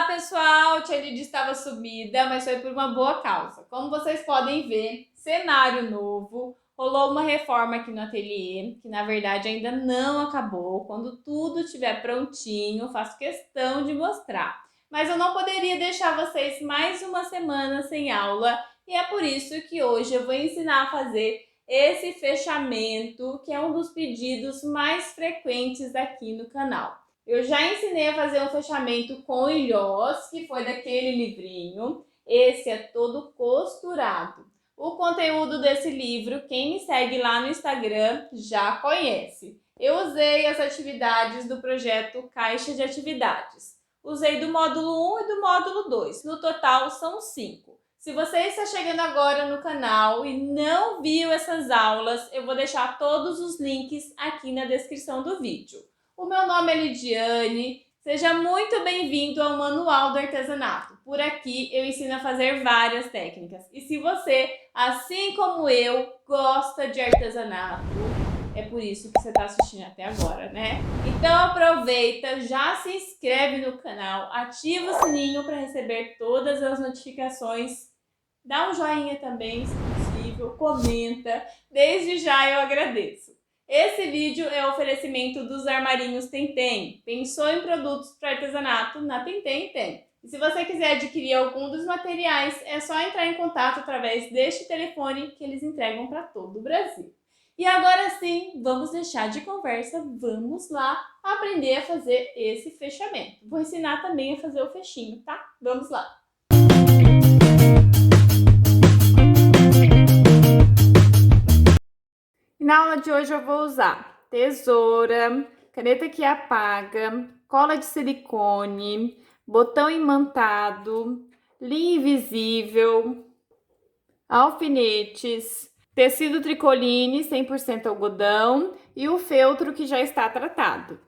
Olá pessoal, Tia Lidia estava sumida, mas foi por uma boa causa. Como vocês podem ver, cenário novo, rolou uma reforma aqui no ateliê, que na verdade ainda não acabou. Quando tudo estiver prontinho, faço questão de mostrar. Mas eu não poderia deixar vocês mais uma semana sem aula, e é por isso que hoje eu vou ensinar a fazer esse fechamento, que é um dos pedidos mais frequentes aqui no canal. Eu já ensinei a fazer um fechamento com ilhós, que foi daquele livrinho. Esse é todo costurado. O conteúdo desse livro, quem me segue lá no Instagram já conhece. Eu usei as atividades do projeto Caixa de Atividades. Usei do módulo 1 e do módulo 2. No total, são 5. Se você está chegando agora no canal e não viu essas aulas, eu vou deixar todos os links aqui na descrição do vídeo. O meu nome é Lidiane, seja muito bem-vindo ao Manual do Artesanato. Por aqui eu ensino a fazer várias técnicas. E se você, assim como eu, gosta de artesanato, é por isso que você está assistindo até agora, né? Então aproveita, já se inscreve no canal, ativa o sininho para receber todas as notificações. Dá um joinha também, se possível, comenta. Desde já eu agradeço. Esse vídeo é oferecimento dos armarinhos Tentem. Pensou em produtos para artesanato? Na Tentem tem. E se você quiser adquirir algum dos materiais, é só entrar em contato através deste telefone que eles entregam para todo o Brasil. E agora sim, vamos deixar de conversa, vamos lá aprender a fazer esse fechamento. Vou ensinar também a fazer o fechinho, tá? Vamos lá! Na aula de hoje eu vou usar tesoura, caneta que apaga, cola de silicone, botão imantado, linha invisível, alfinetes, tecido tricoline 100% algodão e o feltro que já está tratado.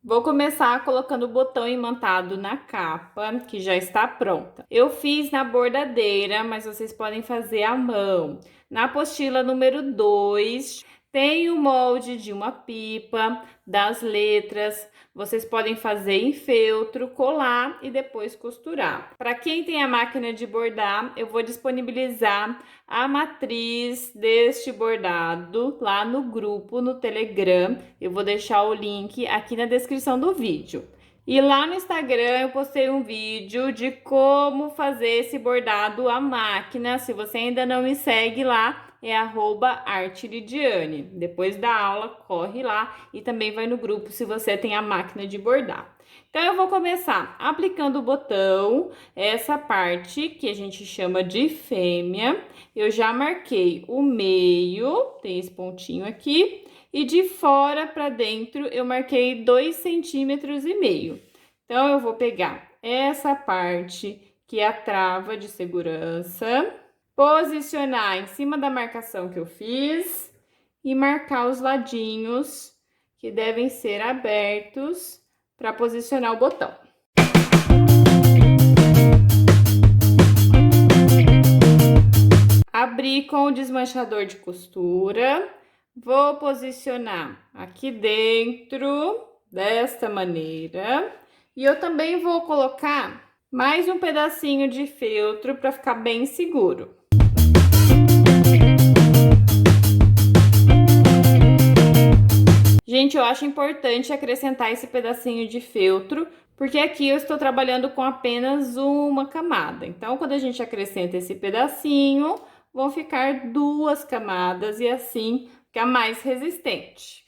Vou começar colocando o botão imantado na capa, que já está pronta. Eu fiz na bordadeira, mas vocês podem fazer à mão. Na apostila número 2, tem o molde de uma pipa, das letras. Vocês podem fazer em feltro, colar e depois costurar. Para quem tem a máquina de bordar, eu vou disponibilizar a matriz deste bordado lá no grupo, no Telegram. Eu vou deixar o link aqui na descrição do vídeo. E lá no Instagram eu postei um vídeo de como fazer esse bordado à máquina. Se você ainda não me segue lá, é @artelidiane. Depois da aula, corre lá e também vai no grupo se você tem a máquina de bordar. Então, eu vou começar aplicando o botão, essa parte que a gente chama de fêmea. Eu já marquei o meio, tem esse pontinho aqui. E de fora para dentro eu marquei 2,5 centímetros. Então, eu vou pegar essa parte que é a trava de segurança, posicionar em cima da marcação que eu fiz e marcar os ladinhos que devem ser abertos para posicionar o botão. Abri com o desmanchador de costura. Vou posicionar aqui dentro, desta maneira. E eu também vou colocar mais um pedacinho de feltro para ficar bem seguro. Gente, eu acho importante acrescentar esse pedacinho de feltro, porque aqui eu estou trabalhando com apenas uma camada. Então, quando a gente acrescenta esse pedacinho, vão ficar 2 camadas e assim fica mais resistente.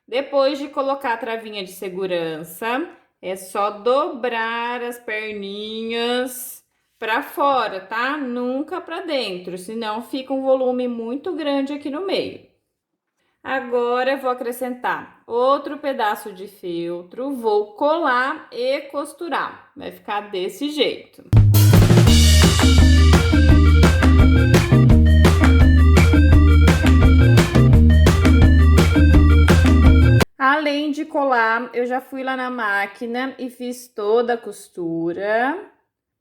Depois de colocar a travinha de segurança, é só dobrar as perninhas para fora, tá? Nunca para dentro, senão fica um volume muito grande aqui no meio. Agora eu vou acrescentar outro pedaço de feltro, vou colar e costurar. Vai ficar desse jeito. Além de colar, eu já fui lá na máquina e fiz toda a costura.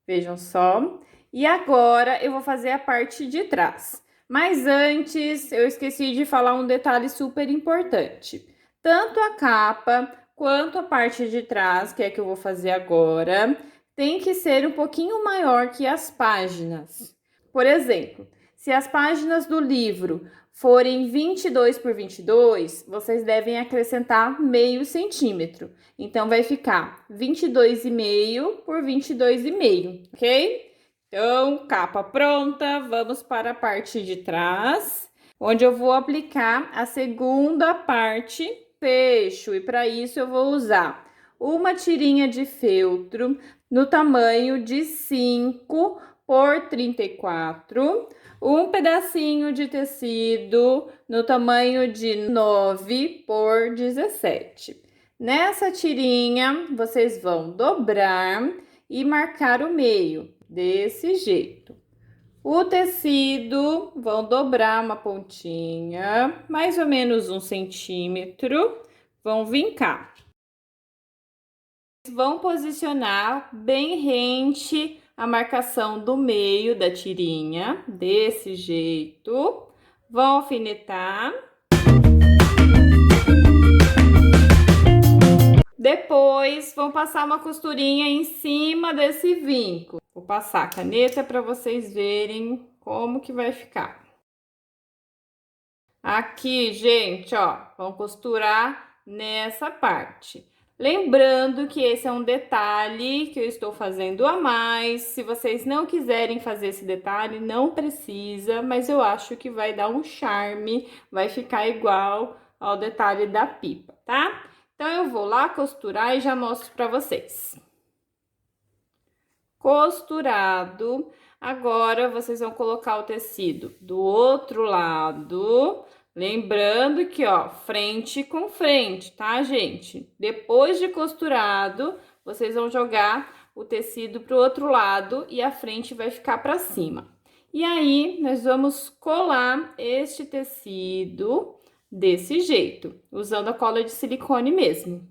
Vejam só. E agora eu vou fazer a parte de trás. Mas antes, eu esqueci de falar um detalhe super importante. Tanto a capa quanto a parte de trás, que é que eu vou fazer agora, tem que ser um pouquinho maior que as páginas. Por exemplo, se as páginas do livro forem 22 por 22, vocês devem acrescentar meio centímetro. Então, vai ficar 22,5 por 22,5, ok? Então, capa pronta, vamos para a parte de trás, onde eu vou aplicar a segunda parte, fecho. E para isso eu vou usar uma tirinha de feltro no tamanho de 5 por 34, um pedacinho de tecido no tamanho de 9 por 17. Nessa tirinha, vocês vão dobrar e marcar o meio, desse jeito. O tecido, vão dobrar uma pontinha, mais ou menos 1 centímetro, vão vincar. Vão posicionar bem rente a marcação do meio da tirinha, desse jeito. Vão alfinetar. Depois, vão passar uma costurinha em cima desse vinco. Vou passar a caneta para vocês verem como que vai ficar. Aqui, gente, ó, vão costurar nessa parte. Lembrando que esse é um detalhe que eu estou fazendo a mais. Se vocês não quiserem fazer esse detalhe, não precisa, mas eu acho que vai dar um charme, vai ficar igual ao detalhe da pipa, tá? Então, eu vou lá costurar e já mostro pra vocês. Costurado, agora vocês vão colocar o tecido do outro lado. Lembrando que, ó, frente com frente, tá, gente? Depois de costurado, vocês vão jogar o tecido pro outro lado e a frente vai ficar pra cima. E aí, nós vamos colar este tecido desse jeito, usando a cola de silicone mesmo.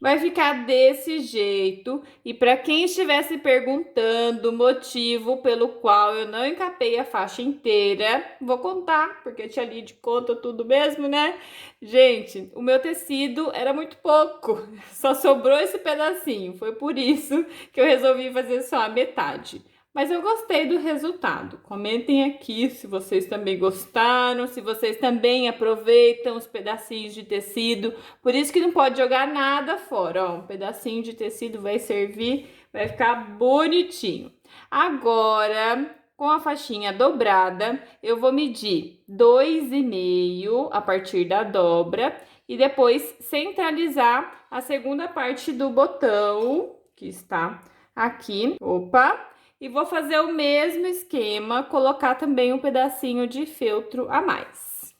Vai ficar desse jeito, e para quem estivesse perguntando o motivo pelo qual eu não encapei a faixa inteira, vou contar, porque a tia Lid conta tudo mesmo, né? Gente, o meu tecido era muito pouco, só sobrou esse pedacinho, foi por isso que eu resolvi fazer só a metade. Mas eu gostei do resultado. Comentem aqui se vocês também gostaram, se vocês também aproveitam os pedacinhos de tecido. Por isso que não pode jogar nada fora, ó. Um pedacinho de tecido vai servir, vai ficar bonitinho. Agora, com a faixinha dobrada, eu vou medir 2,5 a partir da dobra e depois centralizar a segunda parte do botão, que está aqui. Opa! E vou fazer o mesmo esquema, colocar também um pedacinho de feltro a mais.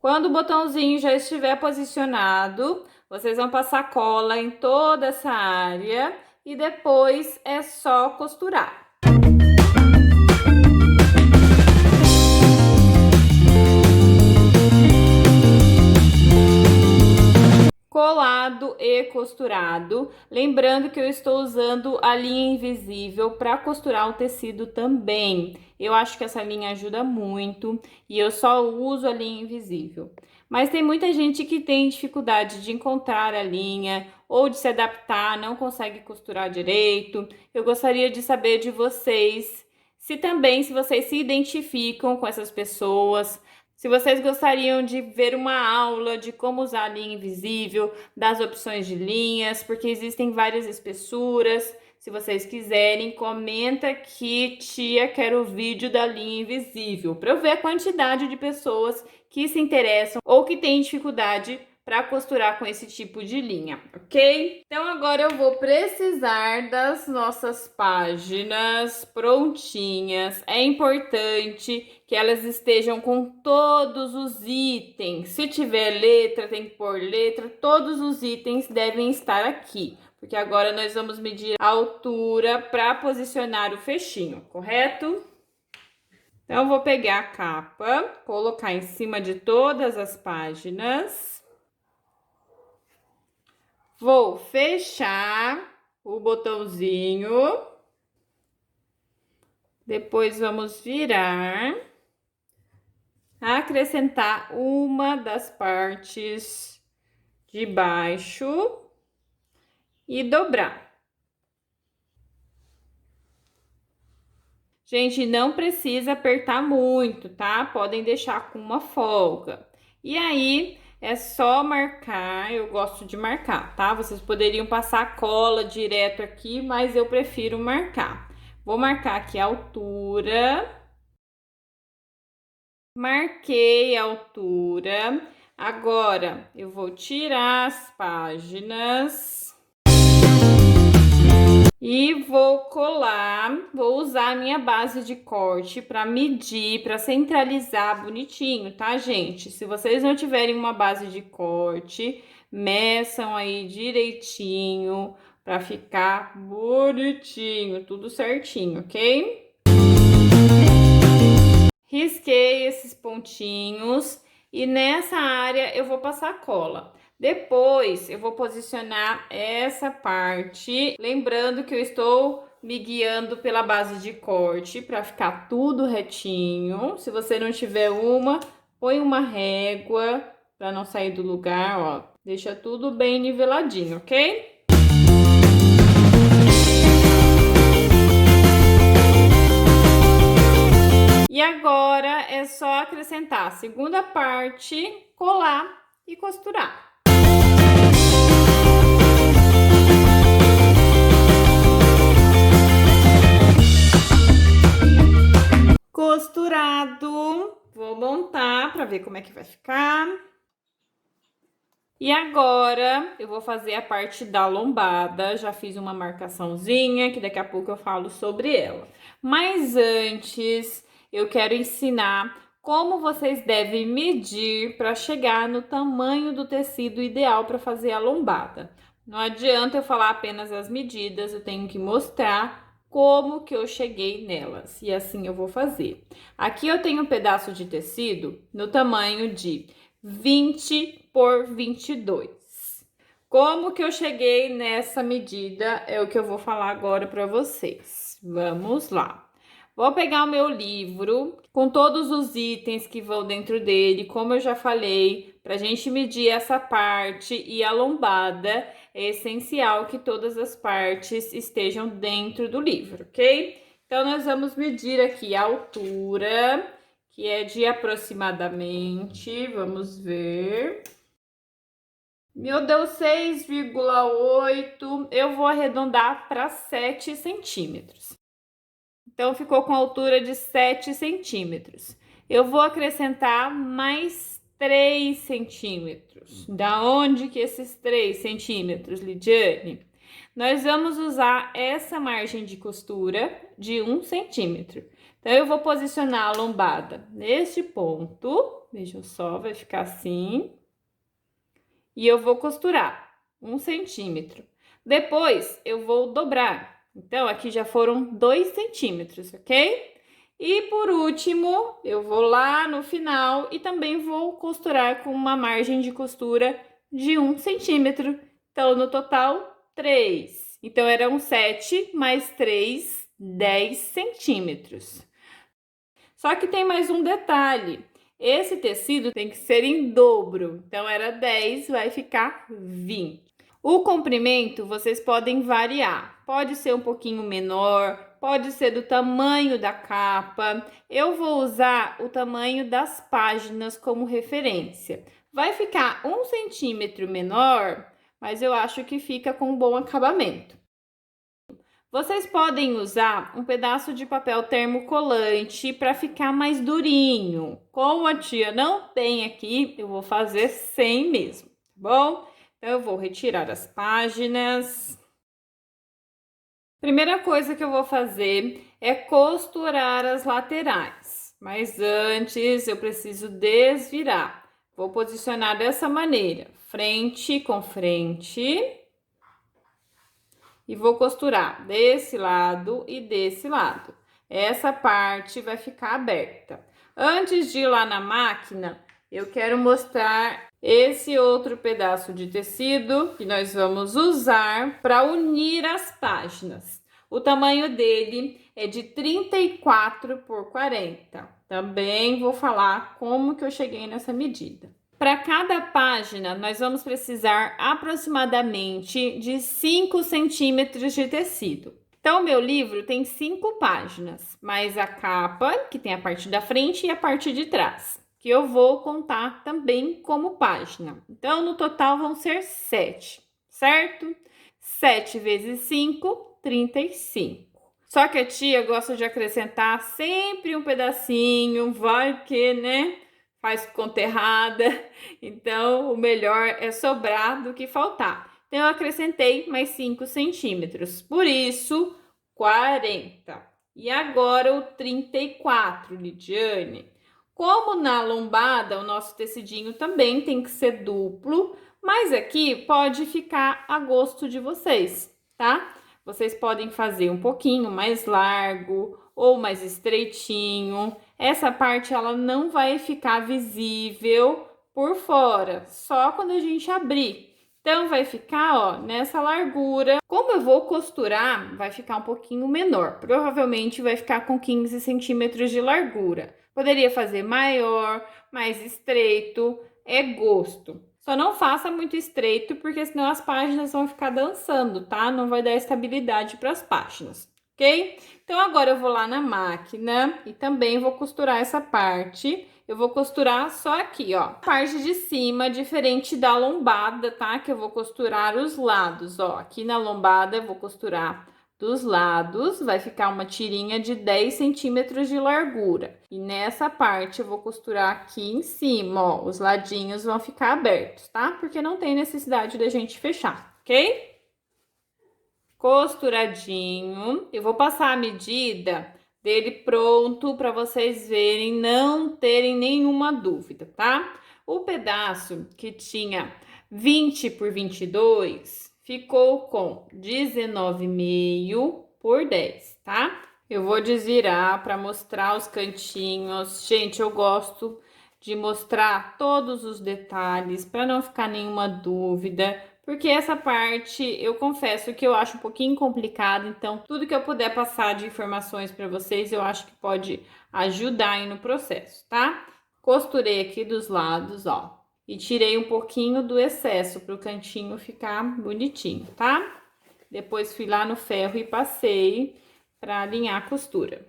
Quando o botãozinho já estiver posicionado, vocês vão passar cola em toda essa área e depois é só costurar. Colado e costurado, lembrando que eu estou usando a linha invisível para costurar o tecido também. Eu acho que essa linha ajuda muito e eu só uso a linha invisível. Mas tem muita gente que tem dificuldade de encontrar a linha ou de se adaptar, não consegue costurar direito. Eu gostaria de saber de vocês se vocês se identificam com essas pessoas. Se vocês gostariam de ver uma aula de como usar a linha invisível, das opções de linhas, porque existem várias espessuras. Se vocês quiserem, comenta aqui, tia, quero o vídeo da linha invisível, para eu ver a quantidade de pessoas que se interessam ou que têm dificuldade para costurar com esse tipo de linha, ok? Então, agora eu vou precisar das nossas páginas prontinhas. É importante que elas estejam com todos os itens. Se tiver letra, tem que pôr letra. Todos os itens devem estar aqui, porque agora nós vamos medir a altura para posicionar o fechinho, correto? Então, eu vou pegar a capa, colocar em cima de todas as páginas. Vou fechar o botãozinho. Depois, vamos virar. Acrescentar uma das partes de baixo e dobrar. Gente, não precisa apertar muito, tá? Podem deixar com uma folga. E aí, é só marcar, eu gosto de marcar, tá? Vocês poderiam passar cola direto aqui, mas eu prefiro marcar. Vou marcar aqui a altura. Marquei a altura. Agora, eu vou tirar as páginas. E vou colar, vou usar a minha base de corte para medir, para centralizar bonitinho, tá, gente? Se vocês não tiverem uma base de corte, meçam aí direitinho para ficar bonitinho, tudo certinho, ok? Risquei esses pontinhos e nessa área eu vou passar cola. Depois, eu vou posicionar essa parte, lembrando que eu estou me guiando pela base de corte para ficar tudo retinho. Se você não tiver uma, põe uma régua para não sair do lugar, ó. Deixa tudo bem niveladinho, ok? E agora é só acrescentar a segunda parte, colar e costurar. Costurado, vou montar para ver como é que vai ficar. E agora eu vou fazer a parte da lombada, já fiz uma marcaçãozinha, que daqui a pouco eu falo sobre ela. Mas antes, eu quero ensinar como vocês devem medir para chegar no tamanho do tecido ideal para fazer a lombada. Não adianta eu falar apenas as medidas, eu tenho que mostrar como que eu cheguei nelas. E assim eu vou fazer. Aqui eu tenho um pedaço de tecido no tamanho de 20 por 22. Como que eu cheguei nessa medida é o que eu vou falar agora para vocês. Vamos lá. Vou pegar o meu livro com todos os itens que vão dentro dele, como eu já falei, para a gente medir essa parte e a lombada, é essencial que todas as partes estejam dentro do livro, ok? Então, nós vamos medir aqui a altura, que é de aproximadamente, vamos ver. Meu Deus, 6,8, eu vou arredondar para 7 centímetros. Então, ficou com altura de 7 centímetros. Eu vou acrescentar mais 3 centímetros. Da onde que esses 3 centímetros, Lidiane? Nós vamos usar essa margem de costura de 1 centímetro. Então, eu vou posicionar a lombada neste ponto. Vejam só, vai ficar assim. E eu vou costurar 1 centímetro. Depois, eu vou dobrar. Então, aqui já foram 2 centímetros, ok? E por último, eu vou lá no final e também vou costurar com uma margem de costura de 1 centímetro. Então, no total, 3. Então, eram 7 mais 3, 10 centímetros. Só que tem mais um detalhe. Esse tecido tem que ser em dobro. Então, era 10, vai ficar 20. O comprimento vocês podem variar. Pode ser um pouquinho menor, pode ser do tamanho da capa. Eu vou usar o tamanho das páginas como referência. Vai ficar 1 centímetro menor, mas eu acho que fica com um bom acabamento. Vocês podem usar um pedaço de papel termocolante para ficar mais durinho. Como a tia não tem aqui, eu vou fazer sem mesmo, tá bom? Então, eu vou retirar as páginas. Primeira coisa que eu vou fazer é costurar as laterais. Mas antes, eu preciso desvirar. Vou posicionar dessa maneira, frente com frente. E vou costurar desse lado e desse lado. essa parte vai ficar aberta. Antes de ir lá na máquina, eu quero mostrar esse outro pedaço de tecido que nós vamos usar para unir as páginas. O tamanho dele é de 34 por 40. Também vou falar como que eu cheguei nessa medida. Para cada página, nós vamos precisar aproximadamente de 5 centímetros de tecido. Então, o meu livro tem 5 páginas, mais a capa, que tem a parte da frente e a parte de trás, que eu vou contar também como página. Então, no total vão ser 7, certo? 7 vezes 5, 35. Só que a tia gosta de acrescentar sempre um pedacinho, vai que, né? Faz conta errada. Então, o melhor é sobrar do que faltar. Então, eu acrescentei mais 5 centímetros. Por isso, 40. E agora o 34, Lidiane. Como na lombada, o nosso tecidinho também tem que ser duplo, mas aqui pode ficar a gosto de vocês, tá? Vocês podem fazer um pouquinho mais largo ou mais estreitinho. Essa parte ela não vai ficar visível por fora, só quando a gente abrir. Então, vai ficar, ó, nessa largura. Como eu vou costurar, vai ficar um pouquinho menor. Provavelmente vai ficar com 15 centímetros de largura. Poderia fazer maior, mais estreito, é gosto. Só não faça muito estreito, porque senão as páginas vão ficar dançando, tá? Não vai dar estabilidade para as páginas, ok? Então, agora eu vou lá na máquina e também vou costurar essa parte. Eu vou costurar só aqui, ó. A parte de cima, diferente da lombada, tá? Que eu vou costurar os lados, ó. Aqui na lombada eu vou costurar dos lados, vai ficar uma tirinha de 10 centímetros de largura. E nessa parte eu vou costurar aqui em cima, ó. Os ladinhos vão ficar abertos, tá? Porque não tem necessidade da gente fechar, ok? Costuradinho. Eu vou passar a medida dele pronto para vocês verem, não terem nenhuma dúvida, tá? O pedaço que tinha 20 por 22 ficou com 19,5 por 10, tá? Eu vou desvirar para mostrar os cantinhos. Gente, eu gosto de mostrar todos os detalhes para não ficar nenhuma dúvida. Porque essa parte, eu confesso que eu acho um pouquinho complicada, então tudo que eu puder passar de informações para vocês, eu acho que pode ajudar aí no processo, tá? Costurei aqui dos lados, ó, e tirei um pouquinho do excesso para o cantinho ficar bonitinho, tá? Depois fui lá no ferro e passei para alinhar a costura.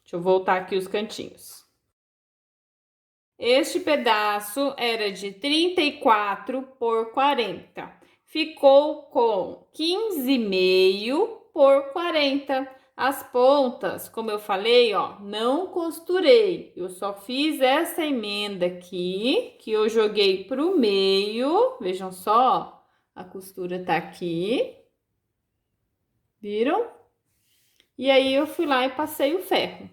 Deixa eu voltar aqui os cantinhos. Este pedaço era de 34 por 40. Ficou com 15,5 por 40. As pontas, como eu falei, ó, não costurei. Eu só fiz essa emenda aqui, que eu joguei pro meio. Vejam só, a costura tá aqui. Viram? E aí, eu fui lá e passei o ferro.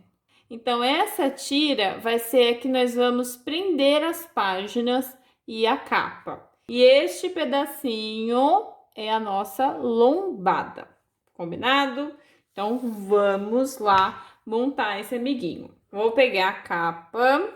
Então, essa tira vai ser a que nós vamos prender as páginas e a capa. E este pedacinho é a nossa lombada, combinado? Então, vamos lá montar esse amiguinho. Vou pegar a capa,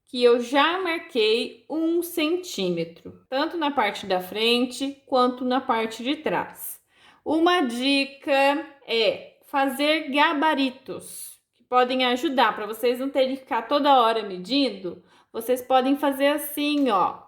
que eu já marquei 1 centímetro, tanto na parte da frente quanto na parte de trás. Uma dica é fazer gabaritos, que podem ajudar para vocês não terem que ficar toda hora medindo. Vocês podem fazer assim, ó.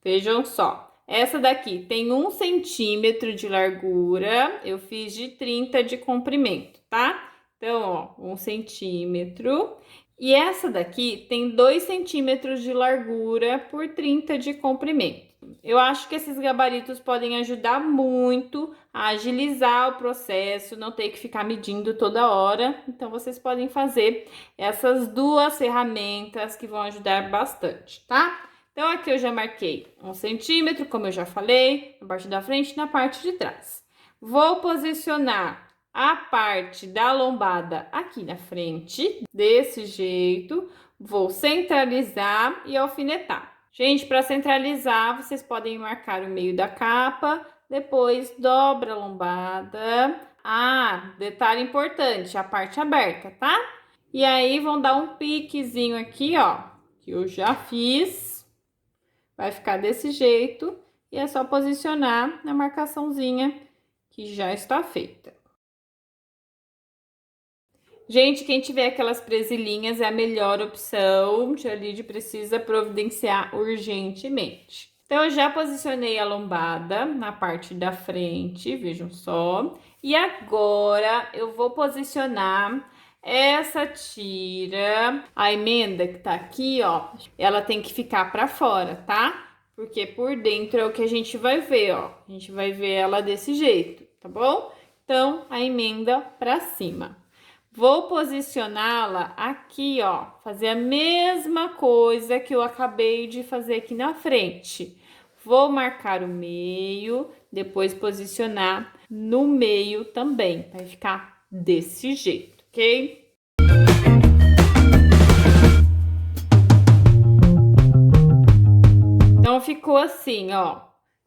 Vejam só, essa daqui tem 1 centímetro de largura, eu fiz de 30 de comprimento, tá? Então, ó, 1 centímetro. E essa daqui tem 2 centímetros de largura por 30 de comprimento. Eu acho que esses gabaritos podem ajudar muito a agilizar o processo, não ter que ficar medindo toda hora. Então, vocês podem fazer essas duas ferramentas que vão ajudar bastante, tá? Então, aqui eu já marquei 1 centímetro, como eu já falei, na parte da frente e na parte de trás. Vou posicionar a parte da lombada aqui na frente, desse jeito. Vou centralizar e alfinetar. Gente, para centralizar, vocês podem marcar o meio da capa, depois dobra a lombada, Ah, detalhe importante, a parte aberta, tá? E aí, vão dar um piquezinho aqui, ó, que eu já fiz. Vai ficar desse jeito. E é só posicionar na marcaçãozinha que já está feita. Gente, quem tiver aquelas presilhinhas é a melhor opção. Tia Lide precisa providenciar urgentemente. Então, eu já posicionei a lombada na parte da frente, vejam só. E agora, eu vou posicionar essa tira, a emenda que tá aqui, ó, ela tem que ficar pra fora, tá? Porque por dentro é o que a gente vai ver, ó. A gente vai ver ela desse jeito, tá bom? Então, a emenda pra cima. Vou posicioná-la aqui, ó, fazer a mesma coisa que eu acabei de fazer aqui na frente. Vou marcar o meio, depois posicionar no meio também, vai ficar desse jeito, ok? Então, ficou assim, ó,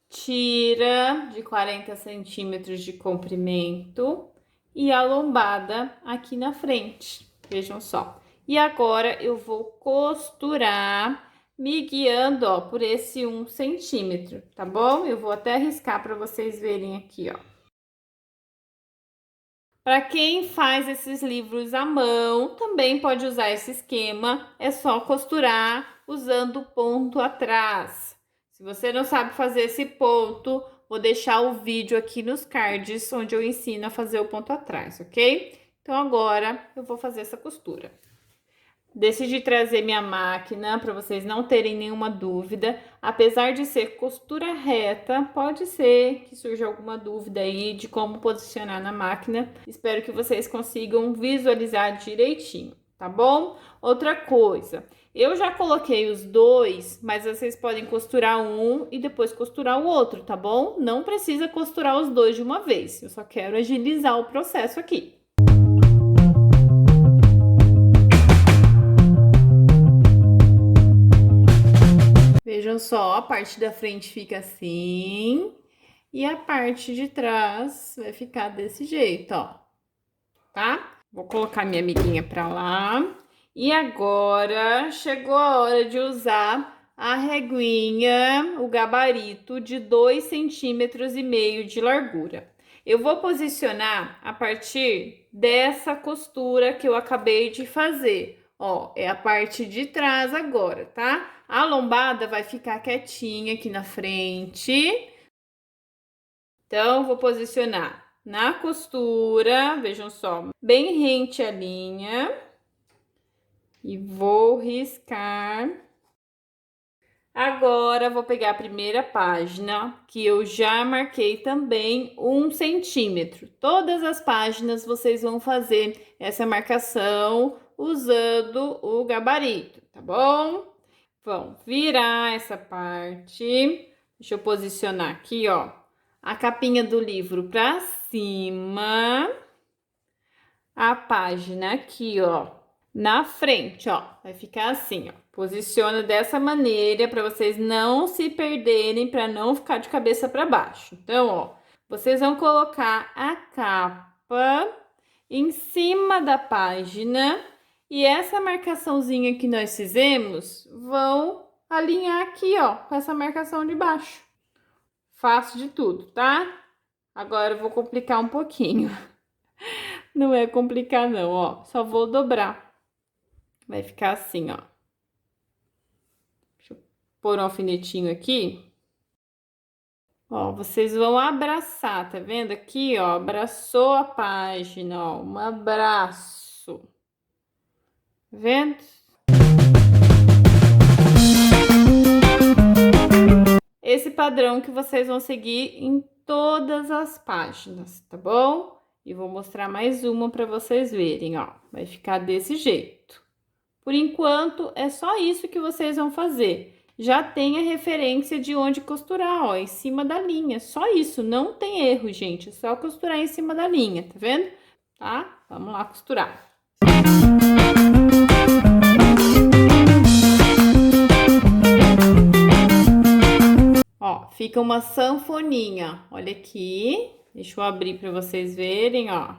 tira de 40 centímetros de comprimento e a lombada aqui na frente, vejam só. E agora, eu vou costurar, me guiando, ó, por esse 1 centímetro, tá bom? Eu vou até riscar para vocês verem aqui, ó. Para quem faz esses livros à mão, também pode usar esse esquema, é só costurar usando o ponto atrás. Se você não sabe fazer esse ponto, vou deixar o vídeo aqui nos cards, onde eu ensino a fazer o ponto atrás, ok? Então, agora eu vou fazer essa costura. Decidi trazer minha máquina para vocês não terem nenhuma dúvida. Apesar de ser costura reta, pode ser que surja alguma dúvida aí de como posicionar na máquina. Espero que vocês consigam visualizar direitinho, tá bom? Outra coisa, eu já coloquei os dois, mas vocês podem costurar um e depois costurar o outro, tá bom? Não precisa costurar os dois de uma vez, eu só quero agilizar o processo aqui. Vejam só, a parte da frente fica assim e a parte de trás vai ficar desse jeito, ó, tá? Vou colocar minha amiguinha pra lá. E agora chegou a hora de usar a reguinha, o gabarito de 2,5 centímetros de largura. Eu vou posicionar a partir dessa costura que eu acabei de fazer. Ó, é a parte de trás agora, tá? A lombada vai ficar quietinha aqui na frente. Então, vou posicionar na costura, vejam só, bem rente à linha. E vou riscar. Agora, vou pegar a primeira página, que eu já marquei também 1 centímetro. Todas as páginas vocês vão fazer essa marcação usando o gabarito, tá bom? Vão virar essa parte. Deixa eu posicionar aqui, ó, a capinha do livro pra cima. A página aqui, ó, na frente, ó, vai ficar assim, ó. Posiciona dessa maneira para vocês não se perderem, para não ficar de cabeça para baixo. Então, ó, vocês vão colocar a capa em cima da página e essa marcaçãozinha que nós fizemos vão alinhar aqui, ó, com essa marcação de baixo. Fácil de tudo, tá? Agora eu vou complicar um pouquinho. Não é complicar não, ó, só vou dobrar. Vai ficar assim, ó. Deixa eu pôr um alfinetinho aqui. Ó, vocês vão abraçar, tá vendo aqui, ó? Abraçou a página, ó, um abraço. Tá vendo? Esse padrão que vocês vão seguir em todas as páginas, tá bom? E vou mostrar mais uma para vocês verem, ó. Vai ficar desse jeito. Por enquanto, é só isso que vocês vão fazer. Já tem a referência de onde costurar, ó, em cima da linha. Só isso, não tem erro, gente. É só costurar em cima da linha, tá vendo? Tá? Vamos lá costurar. Ó, fica uma sanfoninha. Olha aqui, Deixa eu abrir para vocês verem, ó.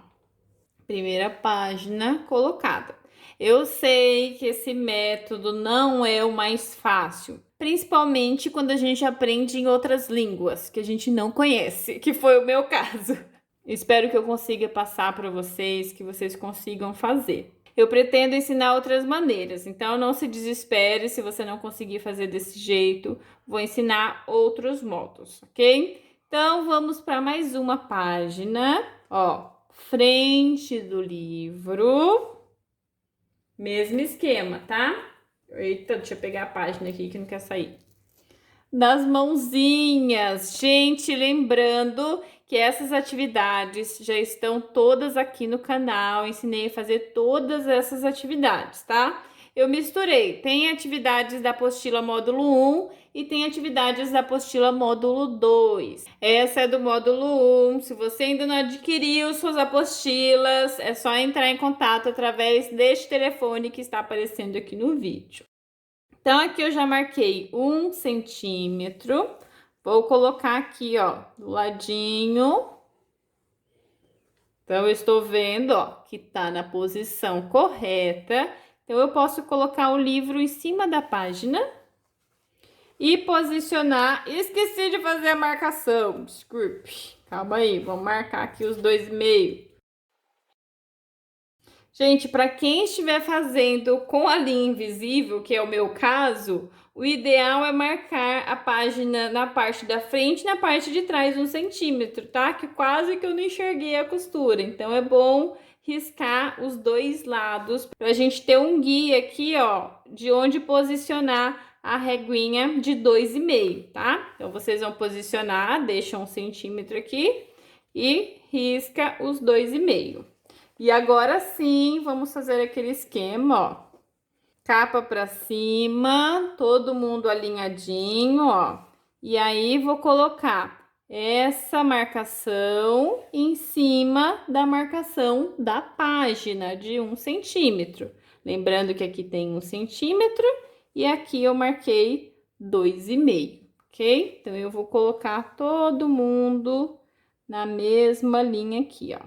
Primeira página colocada. Eu sei que esse método não é o mais fácil, principalmente quando a gente aprende em outras línguas que a gente não conhece, que foi o meu caso. Espero que eu consiga passar para vocês, que vocês consigam fazer. Eu pretendo ensinar outras maneiras, então não se desespere se você não conseguir fazer desse jeito. Vou ensinar outros modos, ok? Então vamos para mais uma página, ó, frente do livro. Mesmo esquema, tá? Eita, deixa eu pegar a página aqui que não quer sair. Das mãozinhas. Gente, lembrando que essas atividades já estão todas aqui no canal. Ensinei a fazer todas essas atividades, tá? Eu misturei. Tem atividades da apostila módulo 1 e tem atividades da apostila módulo 2. Essa é do módulo 1. Se você ainda não adquiriu suas apostilas, é só entrar em contato através deste telefone que está aparecendo aqui no vídeo. Então, aqui eu já marquei 1 centímetro. Vou colocar aqui, ó, do ladinho. Então, eu estou vendo, ó, que tá na posição correta. Então, eu posso colocar o livro em cima da página e posicionar. Esqueci de fazer a marcação, desculpe. Calma aí, vamos marcar aqui os 2,5. Gente, para quem estiver fazendo com a linha invisível, que é o meu caso, o ideal é marcar a página na parte da frente e na parte de trás 1 centímetro, tá? Que quase que eu não enxerguei a costura. Então, é bom riscar os dois lados para a gente ter um guia aqui, ó, de onde posicionar a reguinha de 2,5, tá? Então, vocês vão posicionar, deixa 1 centímetro aqui e risca os 2,5. E agora sim, vamos fazer aquele esquema, ó. Capa para cima, todo mundo alinhadinho, ó. E aí, vou colocar essa marcação em cima da marcação da página de 1 centímetro. Lembrando que aqui tem 1 centímetro e aqui eu marquei 2,5, ok? Então, eu vou colocar todo mundo na mesma linha aqui, ó.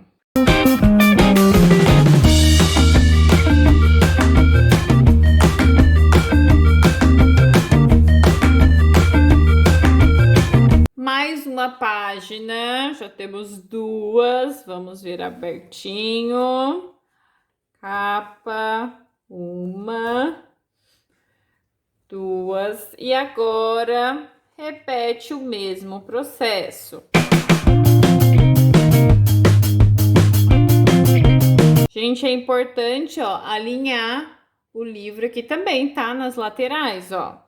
Mais uma página, já temos 2, vamos ver abertinho. Capa, 1, 2, e agora repete o mesmo processo. Gente, é importante, ó, alinhar o livro aqui também, tá? Nas laterais, ó.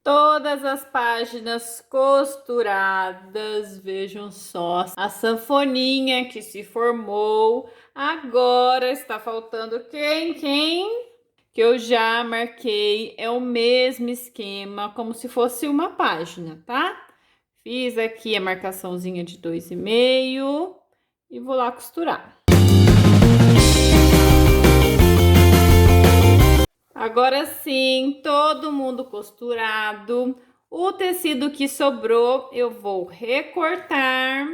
Todas as páginas costuradas, vejam só a sanfoninha que se formou. Agora está faltando quem? Que eu já marquei, é o mesmo esquema, como se fosse uma página, tá? Fiz aqui a marcaçãozinha de 2,5 e vou lá costurar. Agora sim, todo mundo costurado. O tecido que sobrou, eu vou recortar.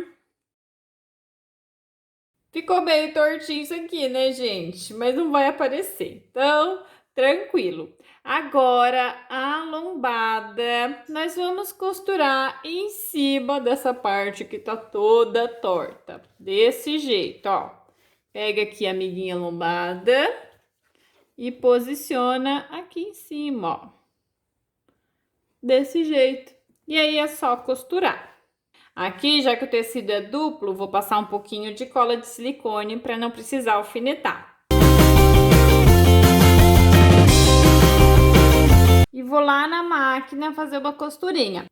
Ficou meio tortinho isso aqui, né, gente? Mas não vai aparecer. Então, tranquilo. Agora, a lombada, nós vamos costurar em cima dessa parte que tá toda torta. Desse jeito, ó. Pega aqui a amiguinha lombada e posiciona aqui em cima, ó. desse jeito. E aí é só costurar. Aqui, já que o tecido é duplo, vou passar um pouquinho de cola de silicone para não precisar alfinetar. E vou lá na máquina fazer uma costurinha.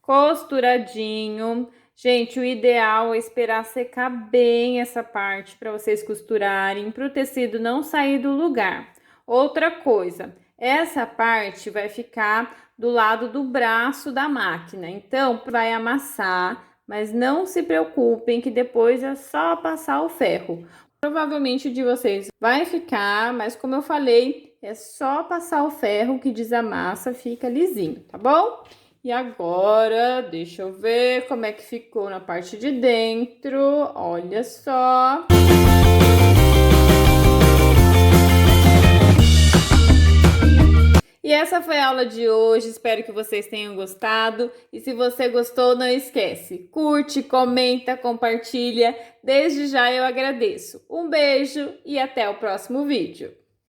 Costuradinho. Gente, o ideal é esperar secar bem essa parte para vocês costurarem, para o tecido não sair do lugar. Outra coisa, essa parte vai ficar do lado do braço da máquina, então vai amassar, mas não se preocupem que depois é só passar o ferro. Provavelmente o de vocês vai ficar, mas como eu falei, é só passar o ferro que desamassa, fica lisinho, tá bom? E agora, deixa eu ver como é que ficou na parte de dentro. Olha só. E essa foi a aula de hoje, espero que vocês tenham gostado. E se você gostou, não esquece, curte, comenta, compartilha. Desde já eu agradeço. Um beijo e até o próximo vídeo.